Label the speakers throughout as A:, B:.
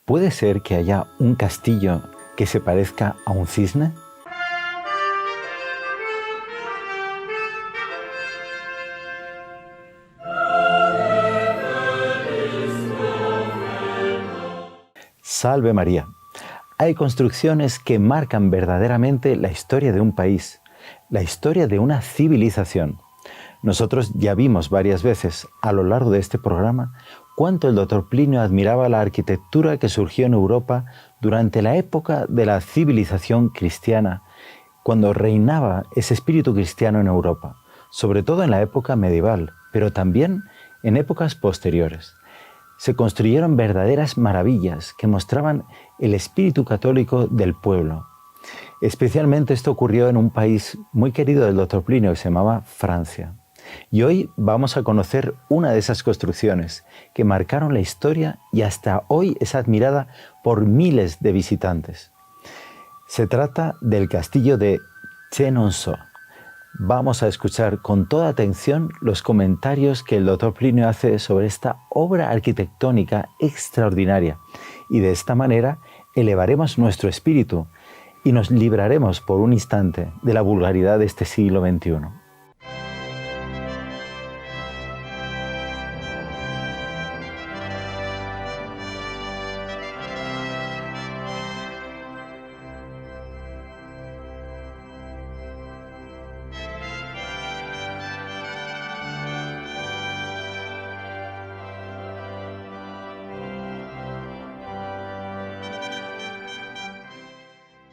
A: ¿Puede ser que haya un castillo que se parezca a un cisne? Salve María. Hay construcciones que marcan verdaderamente la historia de un país, la historia de una civilización. Nosotros ya vimos varias veces a lo largo de este programa cuánto el Dr. Plinio admiraba la arquitectura que surgió en Europa durante la época de la civilización cristiana, cuando reinaba ese espíritu cristiano en Europa, sobre todo en la época medieval, pero también en épocas posteriores. Se construyeron verdaderas maravillas que mostraban el espíritu católico del pueblo. Especialmente esto ocurrió en un país muy querido del Dr. Plinio que se llamaba Francia. Y hoy vamos a conocer una de esas construcciones que marcaron la historia y hasta hoy es admirada por miles de visitantes. Se trata del castillo de Chenonceau. Vamos a escuchar con toda atención los comentarios que el Dr. Plinio hace sobre esta obra arquitectónica extraordinaria y de esta manera elevaremos nuestro espíritu y nos libraremos por un instante de la vulgaridad de este siglo XXI.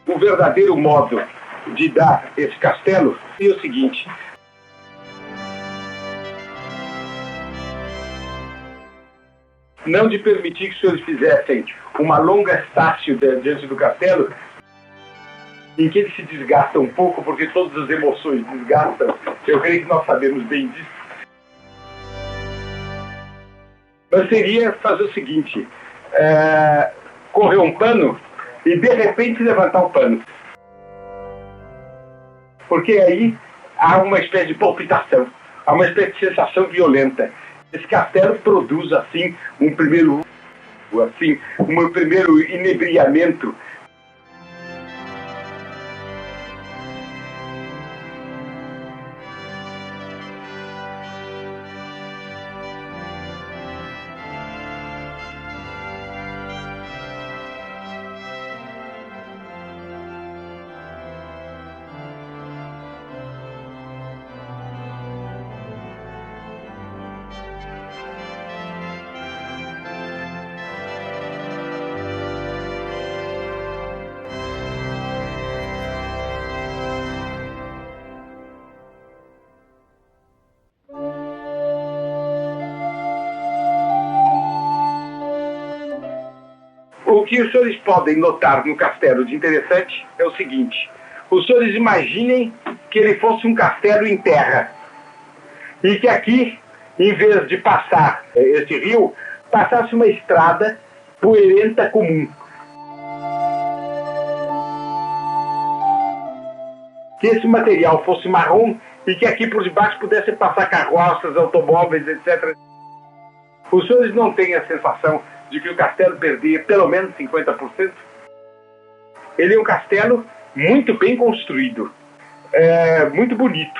B: O verdadeiro modo de dar esse castelo é o seguinte: não de permitir que os senhores fizessem uma longa estácio diante do castelo, em que ele se desgasta um pouco, porque todas as emoções desgastam. Eu creio que nós sabemos bem disso. Mas seria fazer o seguinte: correr um pano e de repente levantar o pano. Porque aí há uma espécie de palpitação, há uma espécie de sensação violenta. Esse castelo produz assim um primeiro inebriamento. O que os senhores podem notar no castelo de interessante é o seguinte: os senhores imaginem que ele fosse um castelo em terra e que aqui, em vez de passar esse rio, passasse uma estrada poeirenta comum. Que esse material fosse marrom e que aqui por debaixo pudessem passar carroças, automóveis, etc. Os senhores não têm a sensação de que o castelo perdia pelo menos 50%? Ele é um castelo muito bem construído, muito bonito.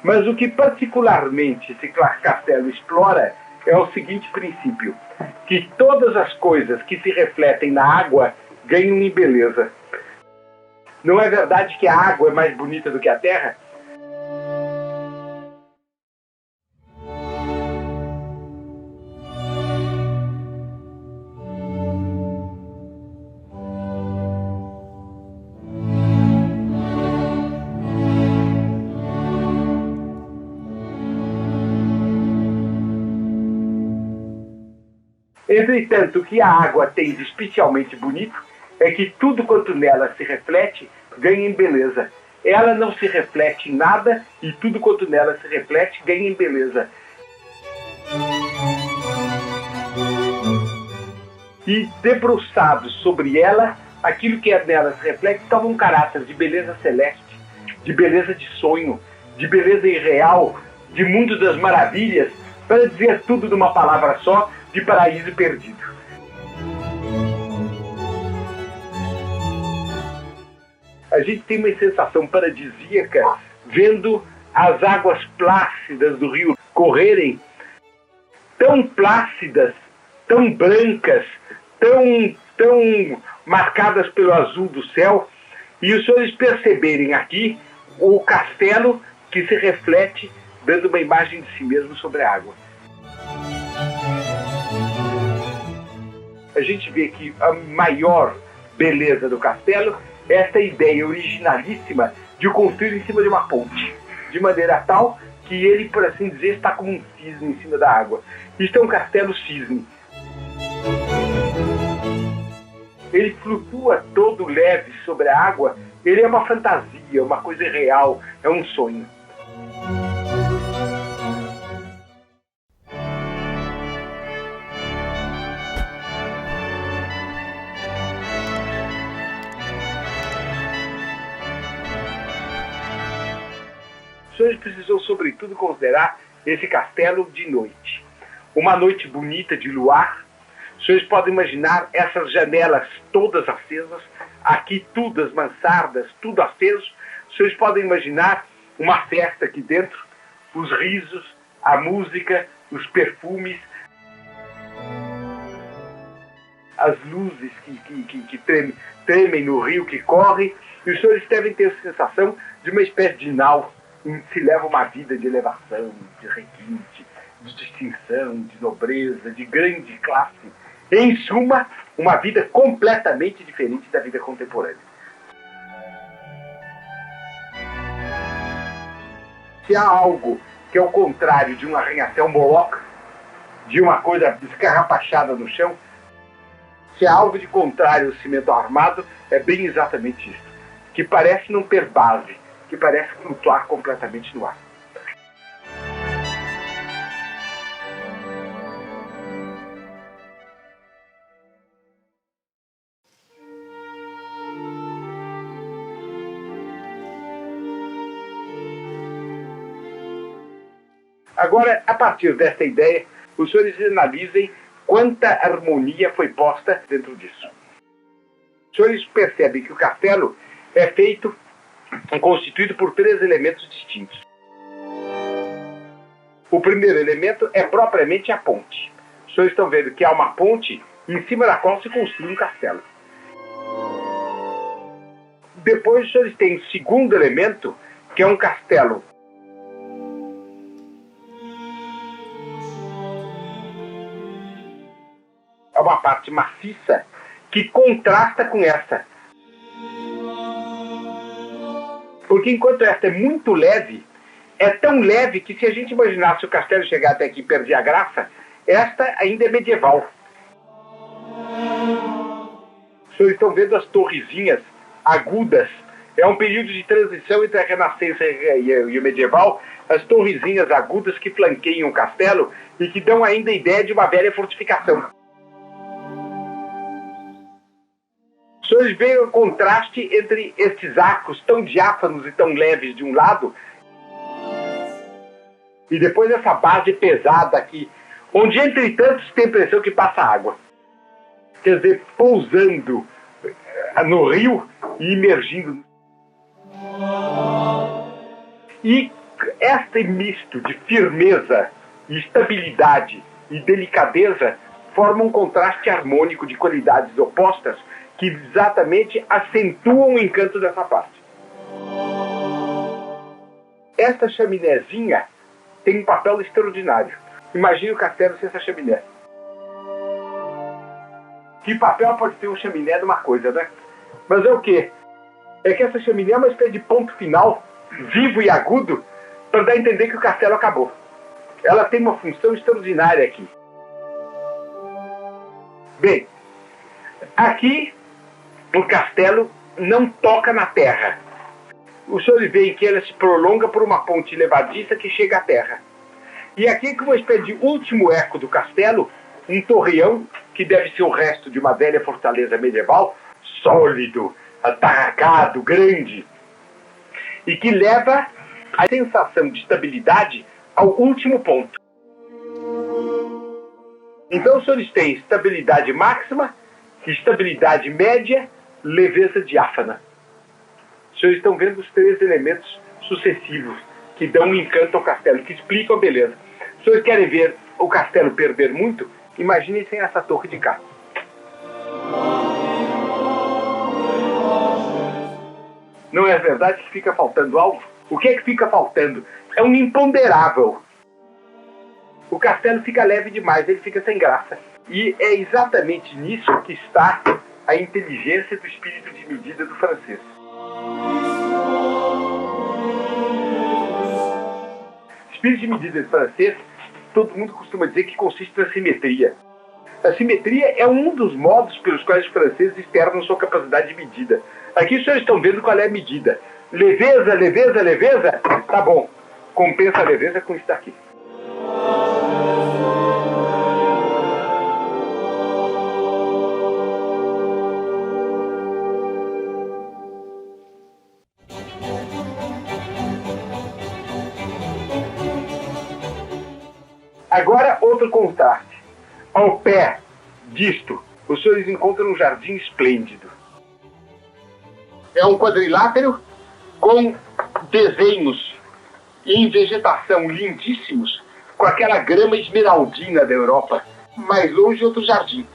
B: Mas o que particularmente esse castelo explora é o seguinte princípio: que todas as coisas que se refletem na água ganham em beleza. Não é verdade que a água é mais bonita do que a terra? Entretanto, o que a água tem de especialmente bonito é que tudo quanto nela se reflete ganha em beleza. Ela não se reflete em nada e tudo quanto nela se reflete ganha em beleza. E debruçado sobre ela, aquilo que nela se reflete toma um caráter de beleza celeste, de beleza de sonho, de beleza irreal, de mundo das maravilhas, para dizer tudo numa palavra só, de paraíso perdido. A gente tem uma sensação paradisíaca vendo as águas plácidas do rio correrem, tão plácidas, tão brancas, tão marcadas pelo azul do céu, e os senhores perceberem aqui o castelo que se reflete, dando uma imagem de si mesmo sobre a água. A gente vê que a maior beleza do castelo é essa ideia originalíssima de o construir em cima de uma ponte, de maneira tal que ele, por assim dizer, está como um cisne em cima da água. Isto é um castelo cisne. Ele flutua todo leve sobre a água, ele é uma fantasia, uma coisa irreal, é um sonho. Os senhores precisam, sobretudo, considerar esse castelo de noite. Uma noite bonita de luar. Os senhores podem imaginar essas janelas todas acesas, aqui tudo, as mansardas, tudo aceso. Os senhores podem imaginar uma festa aqui dentro, os risos, a música, os perfumes, as luzes que tremem no rio que corre. E os senhores devem ter a sensação de uma espécie de nau em que se leva uma vida de elevação, de requinte, de distinção, de nobreza, de grande classe. Em suma, uma vida completamente diferente da vida contemporânea. Se há algo que é o contrário de um arranha-céu moloca, de uma coisa escarrapachada no chão, se há algo de contrário ao cimento armado, é bem exatamente isso. Que parece não ter base, que parece flutuar completamente no ar. Agora, a partir desta ideia, os senhores analisem quanta harmonia foi posta dentro disso. Os senhores percebem que o castelo é constituído por 3 elementos distintos. O primeiro elemento é propriamente a ponte. Os senhores estão vendo que há uma ponte em cima da qual se construi um castelo. Depois os senhores têm o segundo elemento, que é um castelo. É uma parte maciça que contrasta com essa. Porque enquanto esta é muito leve, é tão leve que se a gente imaginasse o castelo chegar até aqui e perder a graça, esta ainda é medieval. Os senhores estão vendo as torrezinhas agudas. É um período de transição entre a Renascença e o medieval. As torrezinhas agudas que flanqueiam o castelo e que dão ainda a ideia de uma velha fortificação. Os senhores veem o contraste entre estes arcos tão diáfanos e tão leves de um lado, e depois essa base pesada aqui, onde, entretanto, se tem a impressão que passa água. Quer dizer, pousando no rio e imergindo. E este misto de firmeza, estabilidade e delicadeza forma um contraste harmônico de qualidades opostas que exatamente acentuam o encanto dessa parte. Esta chaminézinha tem um papel extraordinário. Imagine o castelo sem essa chaminé. Que papel pode ter um chaminé de uma coisa, né? Mas é o quê? É que essa chaminé é uma espécie de ponto final, vivo e agudo, para dar a entender que o castelo acabou. Ela tem uma função extraordinária aqui. Bem, aqui o castelo não toca na terra. O senhor vê que ela se prolonga por uma ponte levadiça que chega à terra. E aqui, como uma espécie de último eco do castelo, um torreão, que deve ser o resto de uma velha fortaleza medieval, sólido, atarracado, grande, e que leva a sensação de estabilidade ao último ponto. Então os senhores têm estabilidade máxima, estabilidade média, leveza diáfana. Os senhores estão vendo os 3 elementos sucessivos que dão um encanto ao castelo, que explicam a beleza. Se os senhores querem ver o castelo perder muito, imaginem sem essa torre de cá. Não é verdade que fica faltando algo? O que é que fica faltando? É um imponderável. O castelo fica leve demais, ele fica sem graça. E é exatamente nisso que está a inteligência do espírito de medida do francês. O espírito de medida do francês, todo mundo costuma dizer que consiste na simetria. A simetria é um dos modos pelos quais os franceses externam sua capacidade de medida. Aqui os senhores estão vendo qual é a medida. Leveza, leveza, leveza? Tá bom. Compensa a leveza com isso daqui. Agora, outro contraste. Ao pé disto, os senhores encontram um jardim esplêndido. É um quadrilátero com desenhos em vegetação lindíssimos, com aquela grama esmeraldina da Europa. Mais longe, outro jardim.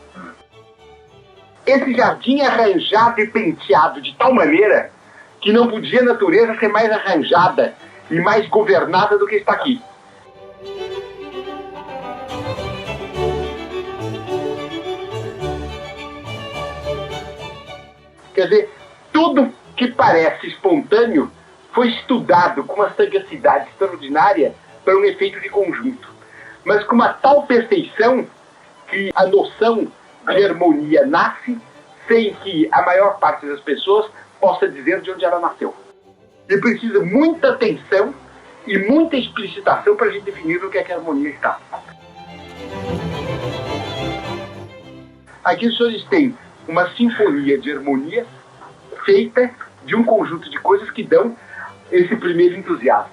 B: Esse jardim é arranjado e penteado de tal maneira que não podia a natureza ser mais arranjada e mais governada do que está aqui. Quer dizer, tudo que parece espontâneo foi estudado com uma sagacidade extraordinária para um efeito de conjunto. Mas com uma tal perfeição que a noção de harmonia nasce sem que a maior parte das pessoas possa dizer de onde ela nasceu. E precisa muita atenção e muita explicitação para a gente definir o que é que a harmonia está. Aqui os senhores têm uma sinfonia de harmonia feita de um conjunto de coisas que dão esse primeiro entusiasmo.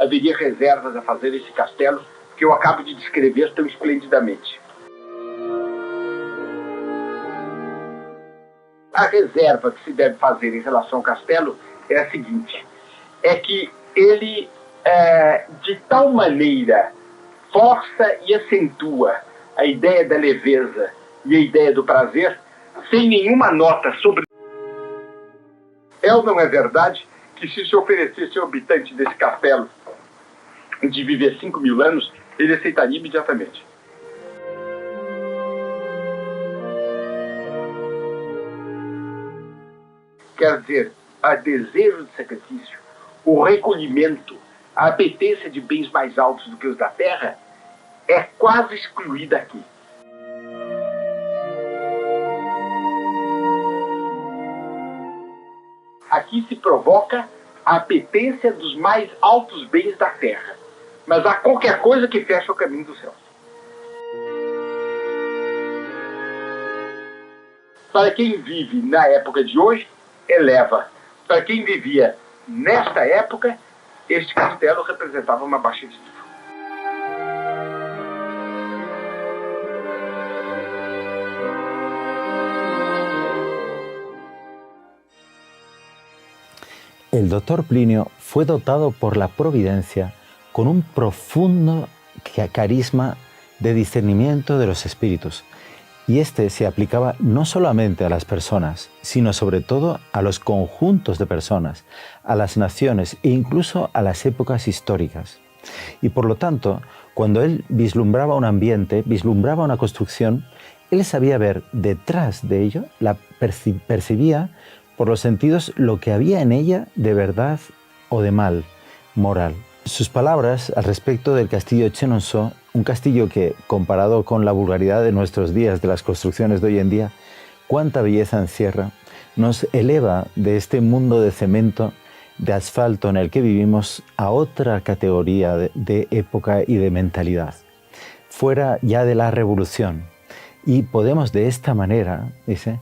B: Haveria reservas a fazer esse castelo que eu acabo de descrever tão esplendidamente. A reserva que se deve fazer em relação ao castelo é a seguinte, é que ele, de tal maneira, força e acentua a ideia da leveza e a ideia do prazer, sem nenhuma nota sobre... É ou não é verdade que se oferecesse ao habitante desse castelo de viver 5.000 anos, ele aceitaria imediatamente? Quer dizer, a desejo de sacrifício, o recolhimento, a apetência de bens mais altos do que os da terra, é quase excluída aqui. Aqui se provoca a apetência dos mais altos bens da terra, mas há qualquer coisa que feche o caminho do céu. Para quem vive na época de hoje, eleva. Para quem vivia nesta época, este castelo representava uma baixa de nível.
A: El doctor Plinio fue dotado por la providencia con un profundo carisma de discernimiento de los espíritus, y este se aplicaba no solamente a las personas, sino sobre todo a los conjuntos de personas, a las naciones e incluso a las épocas históricas. Y por lo tanto, cuando él vislumbraba un ambiente, vislumbraba una construcción, él sabía ver detrás de ello, percibía por los sentidos lo que había en ella de verdad o de mal, moral. Sus palabras al respecto del castillo de Chenonceau, un castillo que, comparado con la vulgaridad de nuestros días, de las construcciones de hoy en día, cuánta belleza encierra, nos eleva de este mundo de cemento, de asfalto en el que vivimos, a otra categoría de época y de mentalidad. Fuera ya de la revolución, Y podemos de esta manera, dice,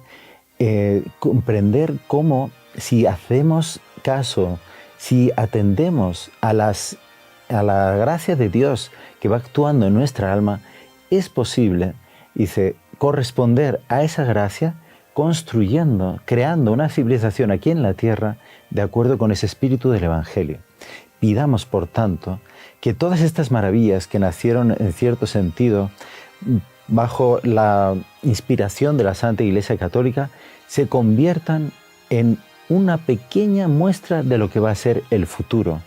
A: comprender cómo si hacemos caso, si atendemos a la gracia de Dios que va actuando en nuestra alma, es posible, dice, corresponder a esa gracia construyendo, creando una civilización aquí en la tierra de acuerdo con ese espíritu del Evangelio. Pidamos, por tanto, que todas estas maravillas que nacieron en cierto sentido bajo la inspiración de la Santa Iglesia Católica se conviertan en una pequeña muestra de lo que va a ser el futuro,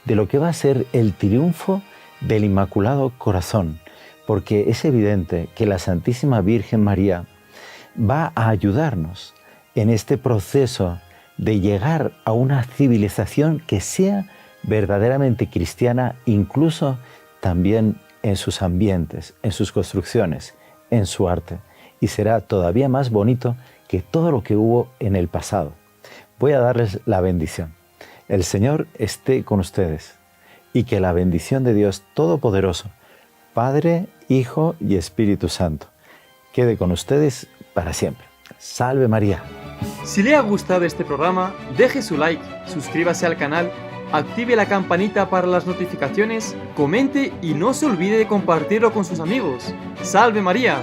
A: de lo que va a ser el triunfo del Inmaculado Corazón, porque es evidente que la Santísima Virgen María va a ayudarnos en este proceso de llegar a una civilización que sea verdaderamente cristiana, incluso también en sus ambientes, en sus construcciones, en su arte, y será todavía más bonito que todo lo que hubo en el pasado. Voy a darles la bendición. El Señor esté con ustedes y que la bendición de Dios Todopoderoso, Padre, Hijo y Espíritu Santo, quede con ustedes para siempre. ¡Salve María!
C: Si le ha gustado este programa, deje su like, suscríbase al canal, active la campanita para las notificaciones, comente y no se olvide de compartirlo con sus amigos. ¡Salve María!